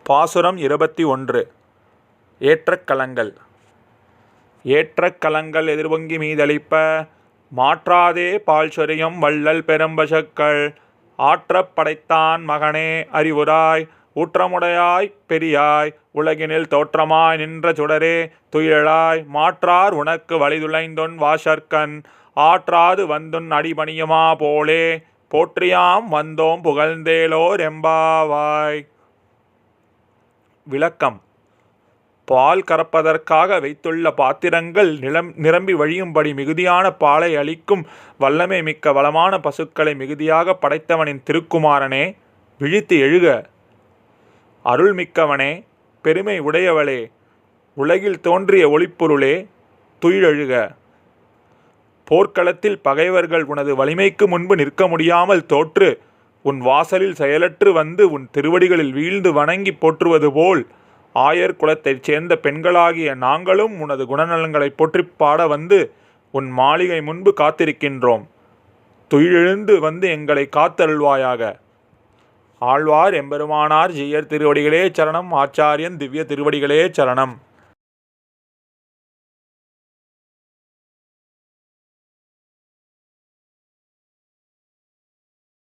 பாசுரம் 21. ஏற்றக்கலங்கள். ஏற்றக்கலங்கள் எதிர்வொங்கி மீதளிப்ப மாற்றாதே பால் சொரியும் வள்ளல் பெரும்பசுக்கள் ஆற்றப் படைத்தான் மகனே அறிவுராய் ஊற்றமுடையாய் பெரியாய் உலகினில் தோற்றமாய் நின்ற சுடரே துயிலாய் மாற்றார் உனக்கு வலிதுளைந்தொன் வாசற்கண் ஆற்றாது வந்துன் அடிபணியுமா போலே போற்றியாம் வந்தோம் புகழ்ந்தேலோர் எம்பாவாய். விளக்கம். பால் கறப்பதற்காக வைத்துள்ள பாத்திரங்கள் நிரம்பி வழியும்படி மிகுதியான பாலை அளிக்கும் வல்லமை மிக்க வளமான பசுக்களை மிகுதியாக படைத்தவனின் திருக்குமாரனே, விழித்து எழுக. அருள்மிக்கவனே, பெருமை உடையவளே, உலகில் தோன்றிய ஒளிப்பொருளே, துயிலெழுக. போர்க்களத்தில் பகைவர்கள் உனது வலிமைக்கு முன்பு நிற்க முடியாமல் தோற்று உன் வாசலில் செயலற்று வந்து உன் திருவடிகளில் வீழ்ந்து வணங்கி போற்றுவது போல் ஆயர் குலத்தைச் சேர்ந்த பெண்களாகிய நாங்களும் உனது குணநலங்களை போற்றிப் பாட வந்து உன் மாளிகை முன்பு காத்திருக்கின்றோம். துயிலெழுந்து வந்து எங்களை காத்தருள்வாயாக. ஆழ்வார் எம்பெருமானார் ஜீயர் திருவடிகளே சரணம். ஆச்சாரியன் திவ்ய திருவடிகளே சரணம்.